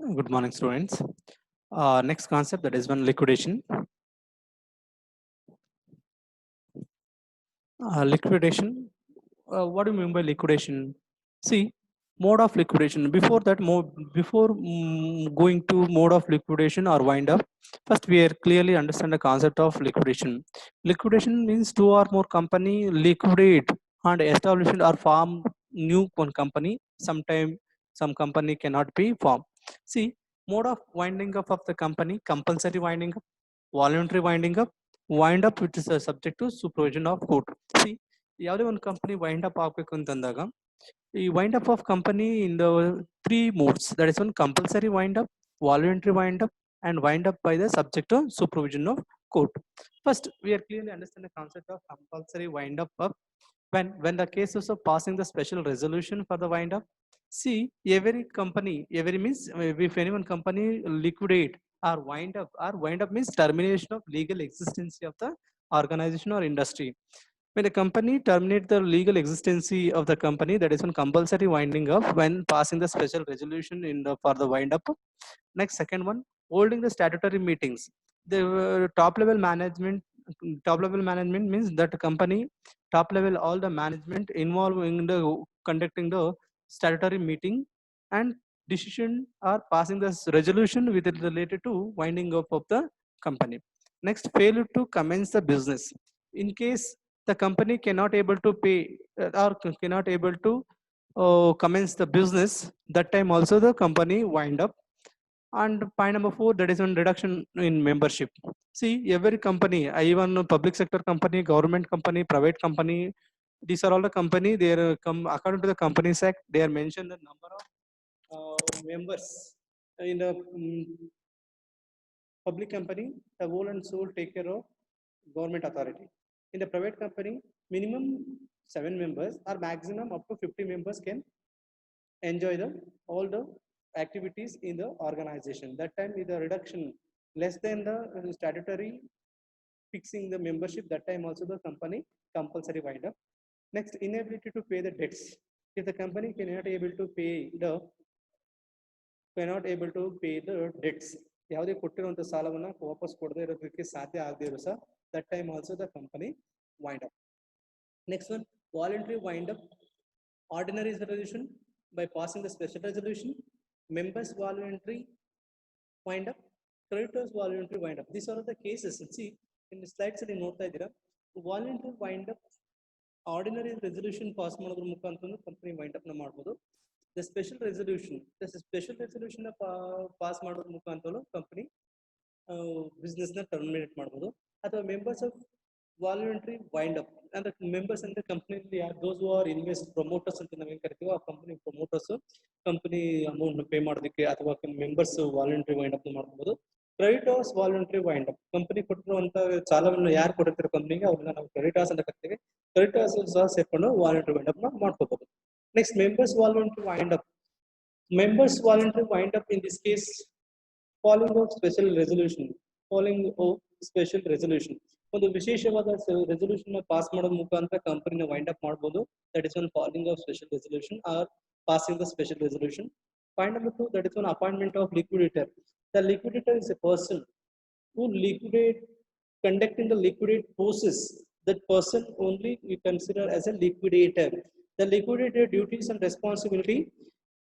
Good morning, students. Next concept, that is one liquidation. Liquidation. What do you mean by liquidation? See, mode of liquidation. Before that, before going to mode of liquidation or wind up, first we are clearly understand the concept of liquidation. Liquidation means two or more company liquidate and establish or form new one company. Sometime some company cannot be formed. See, mode of winding up of the company: compulsory winding up, voluntary winding up, wind up which is subject to supervision of court. See, ಯಾವುದೇ ಒಂದು company wind up ಆಗಬೇಕು ಅಂತಂದಾಗ ಈ wind up of company in the three modes, that is one compulsory wind up, voluntary wind up, and wind up by the subject to supervision of court. First, we are clearly understand the concept of compulsory wind up of when the cases of passing the special resolution for the wind up. See, every company, every means if anyone company liquidate or wind up means termination of legal existence of the organization or industry. When a company terminate the legal existency of the company, that is one compulsory winding up when passing the special resolution in the for the wind up. Next, second one, holding the statutory meetings. The top level management means that company top level all the management involved in the conducting the statutory meeting and decision or passing the resolution with it related to winding up of the company. Next, failure to commence the business. In case the company cannot able to pay or cannot able to commence the business, that time also the company wind up. And point number 4, that is on reduction in membership. See, every company, even public sector company, government company, private company, these are all the company, they are according to the companies act, they are mentioned the number of members in the public company, the whole and soul take care of government authority. In the private company, minimum 7 members or maximum up to 50 members can enjoy the all the activities in the organization. That time with the reduction less than the statutory fixing the membership, that time also the company compulsory wind up. Next, inability to pay the debts. If the company cannot able to pay the debts, ಯಾವುದೇ ಕೊಟ್ಟಿರುವಂತ ಸಾಲವನ್ನ ವಾಪಸ್ ಕೊಡದೇ ಇರೋದಕ್ಕೆ ಸಾಧ್ಯ ಆಗದೇ ಇರೋ ಸಹ, that time also the company wind up. Next one, voluntary wind up. Ordinary resolution by passing the special resolution, members voluntary wind up, creditors voluntary wind up. These are the cases. See, in the slides ಅಲ್ಲಿ ನೋಡ್ತಾ ಇದ್ದೀರಾ, voluntary wind up, ordinary resolution pass ಮಾಡೋದ್ರ ಮುಖಾಂತರ company wind up ನ ಮಾಡಬಹುದು. The special resolution pass ಮಾಡೋದ್ರ ಮುಖಾಂತರ company business ನ ಟರ್ಮಿನೇಟ್ ಮಾಡಬಹುದು. ಅಥವಾ members of voluntary wind up ಅಂದ್ರೆ ಮೆಂಬರ್ಸ್ ಅಂದ್ರೆ ಕಂಪನಿಯಲ್ಲಿ those who are invest promoters ಅಂತ ನಾವೇನು ಕರಿತೀವೋ, ಆ company promoters company amount pay ಮಾಡೋದಕ್ಕೆ ಅಥವಾ ಮೆಂಬರ್ಸ್ ವಾಲಂಟರಿ ವೈಂಡ್ ಅಪ್ ಮಾಡ್ಬೋದು. Creditors voluntary wind up, company ಕೊಟ್ಟಿರುವಂತ ಸಾಲವನ್ನು ಯಾರು ಕೊಟ್ಟಿರ್ತಾರೆ ಕಂಪನಿಗೆ, ಅವ್ರನ್ನ ನಾವು ಕ್ರೆಡಿಟರ್ಸ್ ಅಂತ ಕರಿತೀವಿ. ಕ್ರೆಡಿಟರ್ಸ್ ಸಹ ಸೇರ್ಕೊಂಡು ವಾಲಂಟರಿ ವೈಂಡ್ ಅಪ್ ಮಾಡ್ಕೋಬಹುದು. Next, members voluntary wind up. Members voluntary wind up in this case following of special resolution. ಒಂದು ವಿಶೇಷವಾದ ರೆಸಲ್ಯೂಷನ್ ಪಾಸ್ ಮಾಡೋದ್ರ ಮುಖಾಂತರ ಕಂಪನಿನ ವೈಂಡ್ ಅಪ್ ಮಾಡಬಹುದು. That is one following of special resolution R passing the special resolution. Point number 2, that is one appointment of liquidator. The liquidator is a person who liquidate, conducting the liquidate process. That person only we consider as a liquidator. The liquidator duties and responsibility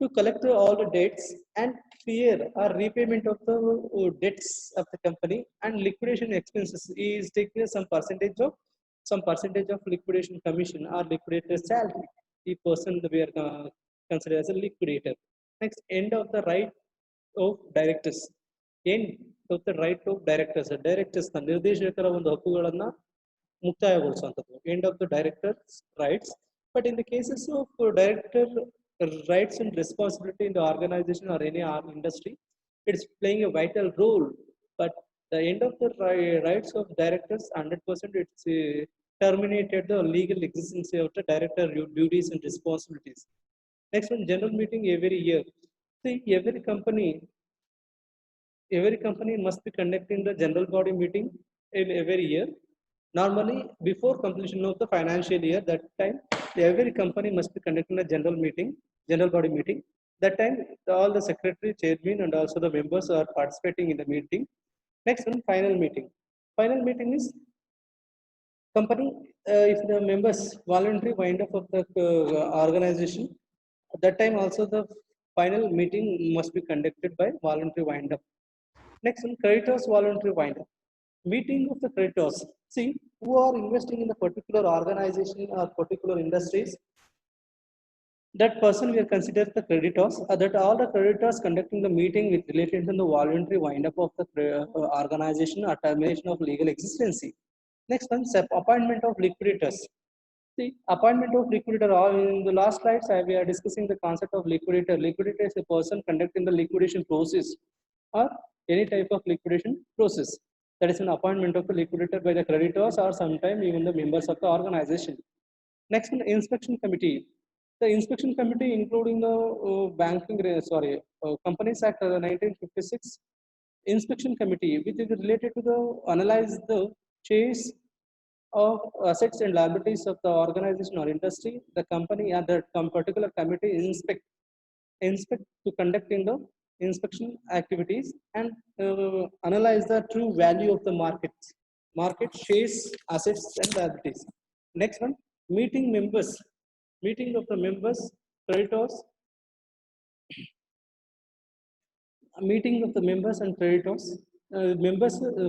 to collect all the debts and clear or repayment of the debts of the company, and liquidation expenses is taking some percentage of liquidation commission or liquidator salary. The person we are considered as a liquidator. Next, end of the right of directors. End of the right of directors. Directors ನ ನಿರ್ದೇಶಕರ ಒಂದು ಹಕ್ಕುಗಳನ್ನ ಮುಕ್ತಾಯಗೊಳಿಸುವಂಥದ್ದು. End of the director's rights. But in the cases of director rights and responsibility in the organization or any industry, it's playing a vital role. But the end of the rights of directors 100%, it's terminated the legal existence of the director duties and responsibilities. Next one, general meeting every year. See, every company must be conducting the general body meeting in every year. Normally, before completion of the financial year, that time every company must be conducting a general body meeting. That time, all the secretary, chairman, and also the members are participating in the meeting. Next one, final meeting. Final meeting is company, if the members voluntary wind up of the organization, at that time also the final meeting must be conducted by voluntary wind up. Next one, creditors voluntary wind up. Meeting of the creditors. See, who are investing in the particular organization or particular industries, that person will consider the creditors, that all the creditors conducting the meeting with relation to the voluntary wind up of the organization or termination of legal existency. Next one, appointment of liquidators. See, appointment of liquidator. In the last slides, we are discussing the concept of liquidator. Liquidator is a person conducting the liquidation process or any type of liquidation process. That is an appointment of the liquidator by the creditors or sometimes even the members of the organization. Next one, inspection committee. The inspection committee, including the Companies Act 1956 inspection committee, which is related to the analyze the chase of assets and liabilities of the organization or industry. The company and the particular committee inspect to conducting the inspection activities and analyze the true value of the market shares, assets and liabilities. Next one, meeting members. Meeting of the members, creditors, meeting of the members and creditors.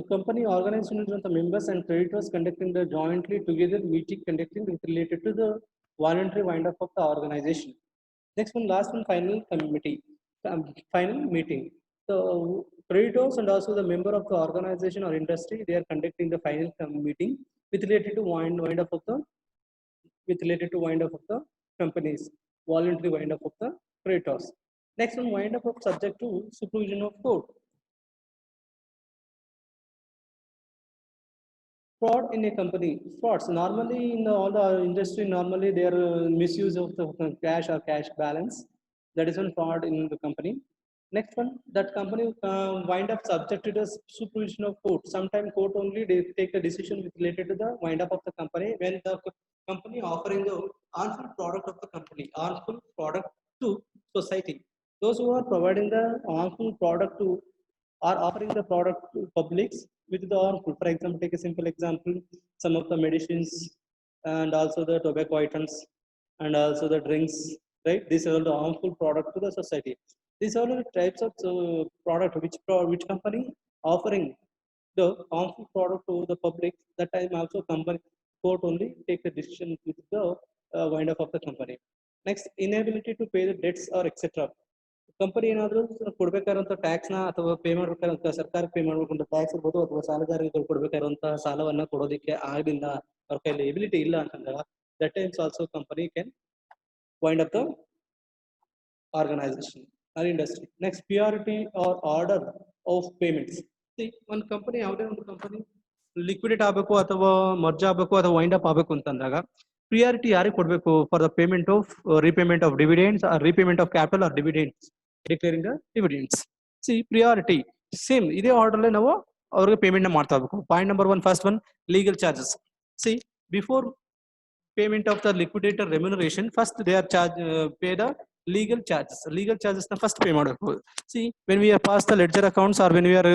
Company organization of the members and creditors conducting the jointly together meeting conducting with related to the voluntary wind up of the organization. Next one, last one, final committee, final meeting. The creditors and also the member of the organization or industry, they are conducting the final meeting with related to wind up of the companies, voluntary wind up of the creditors. Next one, wind up of subject to supervision of court. Fraud in a company. Frauds normally in all the industry, normally they are misuse of the cash or cash balance. That is one fraud in the company. Next one, that company wind up subject to the supervision of court. Sometimes court only they take the decision related to the wind up of the company when the company offering the harmful product of the company, harmful product to society. Those who are providing the harmful product to are offering the product to publics with the harmful. For example, take a simple example, some of the medicines and also the tobacco items and also the drinks, right? These are the harmful product to the society. These are the types of product which company offering the harmful product to the public. That time also company court only take the decision with the wind up of the company. Next, inability to pay the debts or etc. Company ಏನಾದರೂ ಕೊಡಬೇಕಾದಂಥ ಟ್ಯಾಕ್ಸ್ನ ಅಥವಾ pay ಮಾಡಬೇಕಾದಂಥ ಸರ್ಕಾರಕ್ಕೆ pay ಮಾಡಬೇಕಂತ tax ಇರ್ಬೋದು ಅಥವಾ ಸಾಲಗಾರರಿಗೆ ಕೊಡಬೇಕಾದಂತಹ ಸಾಲವನ್ನ ಕೊಡೋದಕ್ಕೆ ಆಗಲಿಲ್ಲ, ಅವ್ರ ಕೈಯಲ್ಲಿ ಎಬಿಲಿಟಿ ಇಲ್ಲ ಅಂತಂದಾಗ that times also company can wind up the organisation or industry. Next, priority or order of payments. ಒಂದು ಕಂಪನಿ ಯಾವುದೇ ಒಂದು ಕಂಪನಿ ಲಿಕ್ವಿಡೇಟ್ ಆಗಬೇಕು ಅಥವಾ ಮರ್ಜ್ ಆಗಬೇಕು ಅಥವಾ ವೈಂಡ್ ಅಪ್ ಆಗಬೇಕು ಅಂತಂದಾಗ ಪ್ರಿಯಾರಿಟಿ ಯಾರಿಗೆ ಕೊಡಬೇಕು for the payment of repayment of dividends or repayment of capital or dividends, declaring the dividends. See priority same ಇದೇ ಆರ್ಡರ್ಲೆ ನಾವು ಅವ್ರಿಗೆ ಪೇಮೆಂಟ್ ಮಾಡ್ತಾ ಹೋಗ್ಬೇಕು. Point number one, first one, legal charges. See before payment of the liquidator remuneration, first they are pay the legal charges. Legal charges na first pay ಮಾಡಬೇಕು. See, when we are pass the ledger accounts or when we are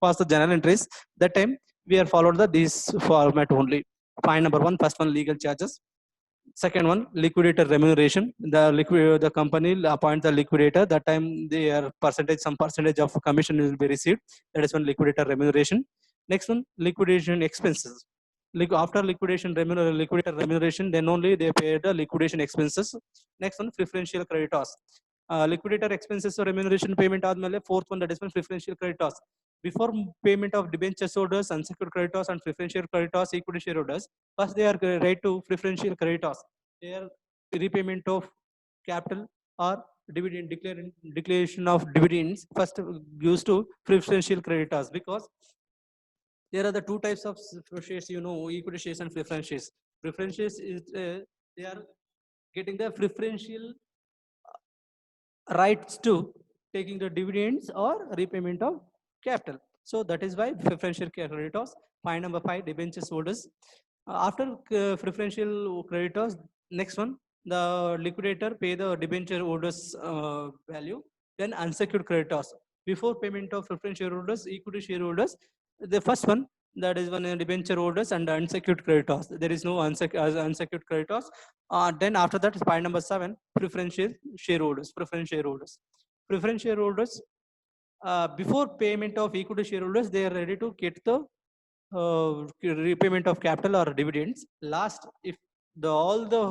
pass the journal entries, that time we are followed this format only. Point number one, first one, legal charges. Second one, liquidator remuneration. The company appoint the liquidator. That time their percentage, some percentage of commission will be received. That is one, liquidator remuneration. Next one, liquidation expenses. After liquidator remuneration, then only they pay the liquidation expenses. Next one, preferential creditors. Liquidator expenses or remuneration payment ಆದ್ಮೇಲೆ fourth one, that is one, preferential creditors. Before payment of debenture holders, unsecured creditors and preferential creditors, equity shareholders, first they are right to preferential creditors. Their repayment of capital or dividend declaration of dividends first goes to preferential creditors, because there are the two types of shares, equity shares and preference shares. Preference shares is they are getting the preferential rights to taking the dividends or repayment of capital. So that is why preferential creditors. Point number 5, debentures holders. After preferential creditors, next one, the liquidator pay the debenture holders value, then unsecured creditors. Before payment of preference shareholders, equity shareholders, the first one, that is one debenture holders and unsecured creditors. There is no unsecured creditors. Then after that is point number 7, preferential shareholders. Preference shareholders. Preference shareholders, before payment of equity shareholders, they are ready to get the repayment of capital or dividends. Last, if the all the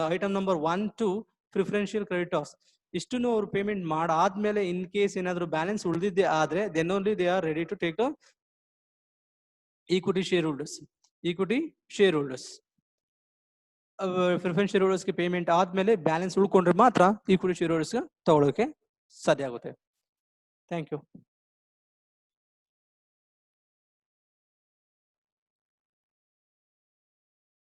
item number 1 to preferential creditors ಇಷ್ಟನ್ನು ಅವರು payment ಮಾಡಾದ್ಮೇಲೆ in case ಏನಾದರೂ balance ಉಳಿದಿದ್ದೆ ಆದ್ರೆ then only they are ready to take the equity shareholders. Equity shareholders preference share ಹೋಲ್ಡರ್ಸ್ಗೆ payment ಆದ್ಮೇಲೆ balance ಉಳ್ಕೊಂಡ್ರೆ ಮಾತ್ರ ಈಕ್ವಿಟಿ ಶೇರ್ ಹೋಲ್ಡರ್ಸ್ಗೆ ತಗೊಳ್ಳೋಕೆ ಸಾಧ್ಯ ಆಗುತ್ತೆ. Thank you.